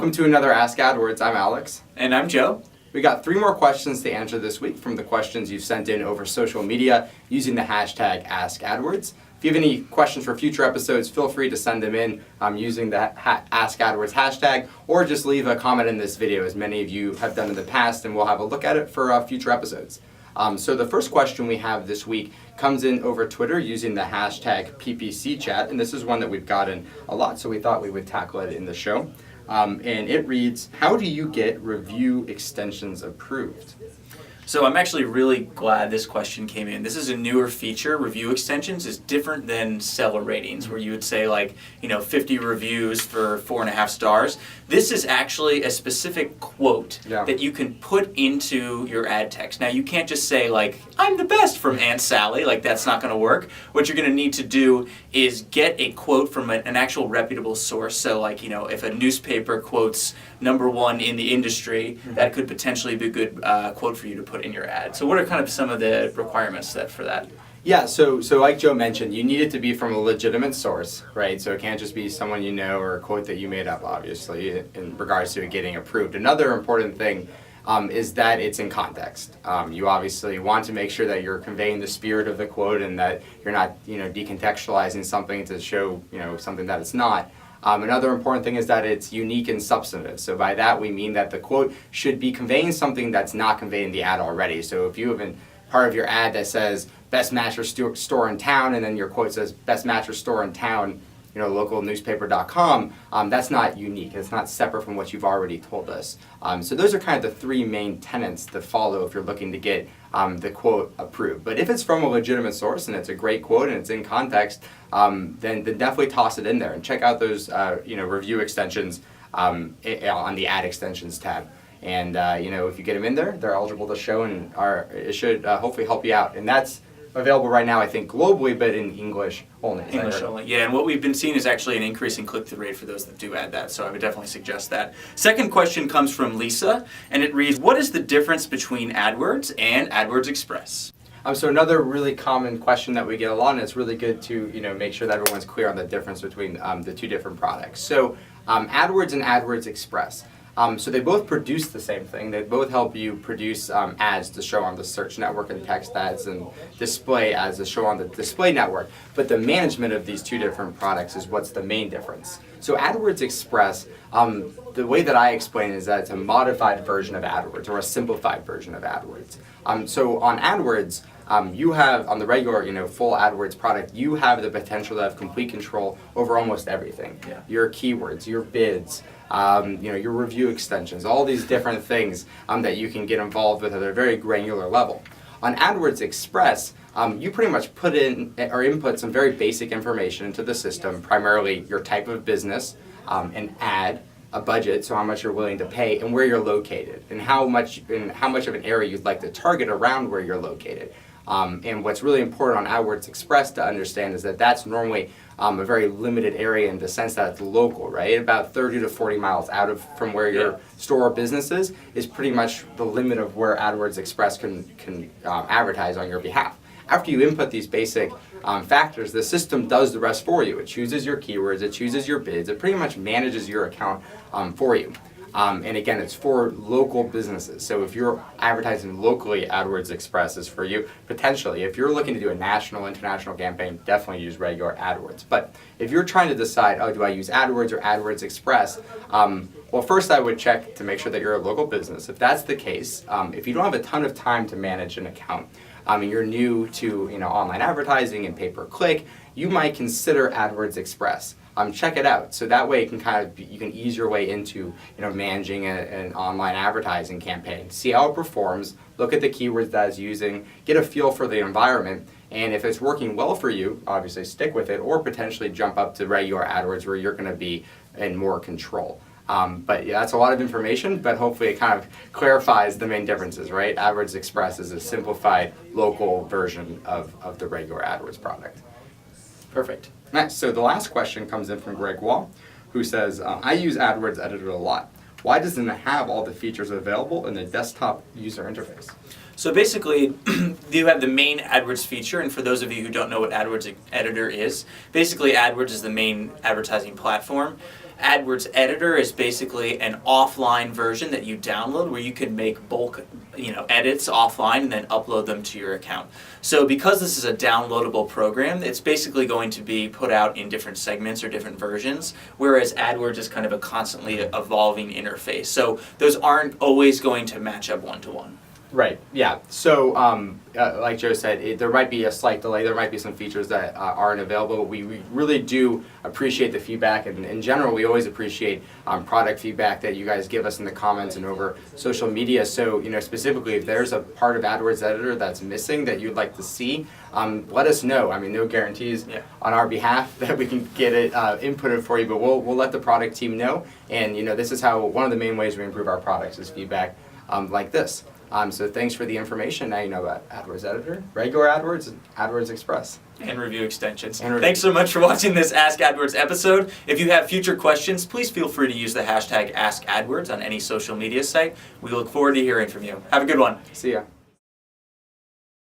Welcome to another Ask AdWords. I'm Alex. And I'm Joe. We got 3 more questions to answer this week from the questions you've sent in over social media using the hashtag AskAdWords. If you have any questions for future episodes, feel free to send them in using the AskAdWords hashtag, or just leave a comment in this video, as many of you have done in the past, and we'll have a look at it for future episodes. So the first question we have this week comes in over Twitter using the hashtag PPCchat, and this is one that we've gotten a lot, so we thought we would tackle it in the show. And it reads, how do you get review extensions approved? So I'm actually really glad this question came in. This is a newer feature. Review extensions is different than seller ratings, where you would say 50 reviews for 4.5 stars. This is actually a specific quote that you can put into your ad text. Now you can't just say I'm the best from Aunt Sally. That's not going to work. What you're going to need to do is get a quote from an actual reputable source. So if a newspaper quotes #1 in the industry, that could potentially be a good quote for you to put in your ad. So what are kind of some of the requirements for that? Yeah, so like Joe mentioned, you need it to be from a legitimate source, right? So it can't just be someone you know or a quote that you made up, obviously, in regards to it getting approved. Another important thing is that it's in context. You obviously want to make sure that you're conveying the spirit of the quote and that you're not, decontextualizing something to show, something that it's not. Another important thing is that it's unique and substantive. So by that we mean that the quote should be conveying something that's not conveyed in the ad already. So if you have a part of your ad that says best mattress store in town, and then your quote says best mattress store in town, localnewspaper.com, that's not unique. It's not separate from what you've already told us. So those are kind of the 3 main tenets to follow if you're looking to get the quote approved. But if it's from a legitimate source and it's a great quote and it's in context, then definitely toss it in there and check out those review extensions on the ad extensions tab. And if you get them in there, they're eligible to show, and it should hopefully help you out. And that's available right now, I think, globally, but in English only. English only, yeah. And what we've been seeing is actually an increase in click-through rate for those that do add that, so I would definitely suggest that. Second question comes from Lisa, and it reads, what is the difference between AdWords and AdWords Express? So another really common question that we get a lot, and it's really good to make sure that everyone's clear on the difference between the 2 different products. So AdWords and AdWords Express. So they both produce the same thing. They both help you produce ads to show on the search network and text ads, and display ads to show on the display network. But the management of these 2 different products is what's the main difference. So AdWords Express, the way that I explain it is that it's a modified version of AdWords, or a simplified version of AdWords. So on AdWords, you have, on the regular, full AdWords product, you have the potential to have complete control over almost everything. Yeah. Your keywords, your bids, your review extensions, all these different things that you can get involved with at a very granular level. On AdWords Express, you pretty much put in or input some very basic information into the system, primarily your type of business, an ad, a budget, so how much you're willing to pay, and where you're located, and how much of an area you'd like to target around where you're located. And what's really important on AdWords Express to understand is that that's normally a very limited area in the sense that it's local, right? About 30 to 40 miles out from where your store or business is pretty much the limit of where AdWords Express can advertise on your behalf. After you input these basic factors, the system does the rest for you. It chooses your keywords, it chooses your bids, it pretty much manages your account for you. And again, it's for local businesses. So if you're advertising locally, AdWords Express is for you. Potentially, if you're looking to do a national, international campaign, definitely use regular AdWords. But if you're trying to decide, do I use AdWords or AdWords Express? Well, first I would check to make sure that you're a local business. If that's the case, if you don't have a ton of time to manage an account, and you're new to online advertising and pay-per-click, you might consider AdWords Express. Check it out. So that way you can ease your way into managing an online advertising campaign. See how it performs, look at the keywords that it's using, get a feel for the environment, and if it's working well for you, obviously stick with it, or potentially jump up to regular AdWords where you're going to be in more control. But yeah, that's a lot of information, but hopefully it kind of clarifies the main differences, right? AdWords Express is a simplified local version of the regular AdWords product. Perfect. Next, so the last question comes in from Greg Wall, who says, I use AdWords Editor a lot. Why doesn't it have all the features available in the desktop user interface? So basically, you have the main AdWords feature, and for those of you who don't know what AdWords Editor is, basically AdWords is the main advertising platform. AdWords Editor is basically an offline version that you download where you can make bulk edits offline and then upload them to your account. So because this is a downloadable program, it's basically going to be put out in different segments or different versions, whereas AdWords is kind of a constantly evolving interface. So those aren't always going to match up one-to-one. Right, yeah. So, like Joe said, there might be a slight delay. There might be some features that aren't available. We really do appreciate the feedback, and in general, we always appreciate product feedback that you guys give us in the comments and over social media. So, specifically, if there's a part of AdWords Editor that's missing that you'd like to see, let us know. I mean, no guarantees on our behalf that we can get it inputted for you, but we'll let the product team know. And, this is how one of the main ways we improve our products is feedback like this. So thanks for the information. Now you know about AdWords Editor, regular AdWords, and AdWords Express. And review extensions. Thanks so much for watching this Ask AdWords episode. If you have future questions, please feel free to use the hashtag AskAdWords on any social media site. We look forward to hearing from you. Have a good one. See ya.